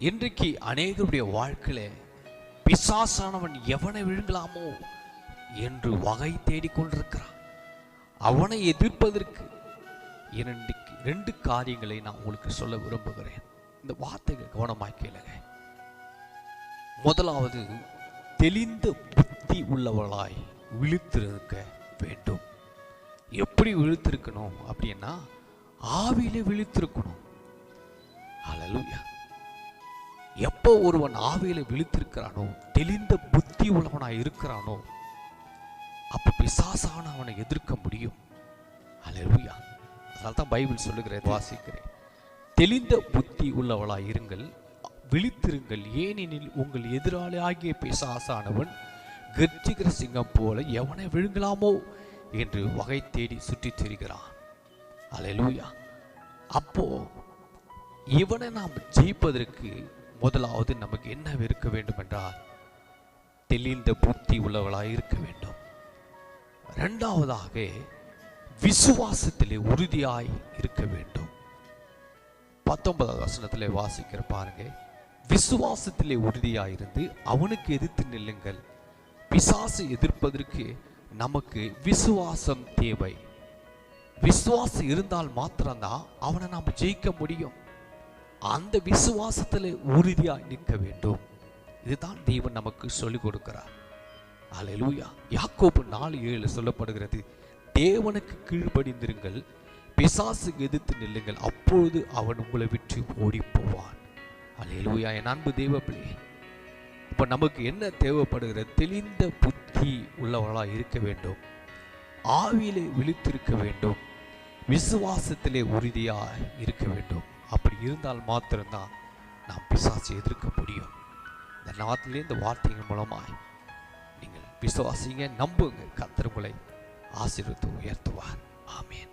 இன்றைக்கு அநேகருடைய வாழ்க்கையில பிசாசானவன் எவனை விழுங்கலாமோ என்று வகை தேடிக்கொண்டிருக்கிறான். அவனை எதிர்ப்பதற்கு ரெண்டு காரியங்களை நான் உங்களுக்கு சொல்ல விரும்புகிறேன். இந்த வார்த்தைகள் கவனமாய் கேளுங்க. முதலாவது, தெளிந்த புத்தி உள்ளவளாய் விழித்திருக்க வேண்டும். எப்படி விழித்திருக்கணும் அப்படின்னா, ஆவியிலே விழித்திருக்கணும். ஹல்லேலூயா. எப்போ ஒருவன் ஆவியில விழித்திருக்கிறானோ, தெளிந்த புத்தி உள்ளவனாய் இருக்கிறானோ, அப்ப பிசாசான அவனை எதிர்க்க முடியும். ஹல்லேலூயா. அதனால்தான் பைபிள் சொல்லுகிறேன், வாசிக்கிறேன். தெளிந்த புத்தி உள்ளவளாய் இருங்கள், விழித்திருங்கள், ஏனெனில் உங்கள் எதிராளி ஆகிய பிசாசானவன் கர்ஜிக்கிற சிங்கம் போல எவனை விழுங்கலாமோ என்று வகை தேடி சுற்றித் திரிகிறான். ஹல்லேலூயா. அப்போ இவனை நாம் ஜெயிப்பதற்கு முதலாவது நமக்கு என்ன இருக்க வேண்டும் என்றால், தெளிந்த புத்தி உள்ளவளாய் இருக்க வேண்டும். இரண்டாவதாக, விசுவாசத்திலே உறுதியாய் இருக்க வேண்டும். 19வது வசனத்திலே வாசிக்கிற பாருங்க. விசுவாசத்திலே உறுதியாயிருந்து அவனுக்கு எதிர்த்து நில்லுங்கள். பிசாசு எதிர்ப்பதற்கு நமக்கு விசுவாசம் தேவை. விசுவாசம் இருந்தால் மாத்திரம்தான் அவனை நாம் ஜெயிக்க முடியும். அந்த விசுவாசத்தில் உறுதியாய் நிற்க வேண்டும். இதுதான் தேவன் நமக்கு சொல்லிக் கொடுக்கிறார். அல்லேலூயா. யாக்கோபு 4:7 சொல்லப்படுகிறது, தேவனுக்கு கீழ்ப்படிந்திருங்கள், பிசாசுக்கு எதிர்த்து நில்லுங்கள், அப்பொழுது அவன் உங்களை விட்டு ஓடி போவான். அல்லேலூயா. என் அன்பு தேவ பிள்ளை, இப்ப நமக்கு என்ன தேவைப்படுகிறது? தெளிந்த புத்தி உள்ளவர்களாக இருக்க வேண்டும், ஆவியிலே விழித்திருக்க வேண்டும், விசுவாசத்திலே உறுதியாக இருக்க வேண்டும். அப்படி இருந்தால் மாத்திரம்தான் நாம் பிசாசை எதிர்க்க முடியும். இந்த நாட்டிலே இந்த வார்த்தைகள் மூலமாய் நீங்கள் விசுவாசிங்க, நம்புங்க, கர்த்தர் உங்களை ஆசீர்வதித்து உயர்த்துவார். ஆமென்.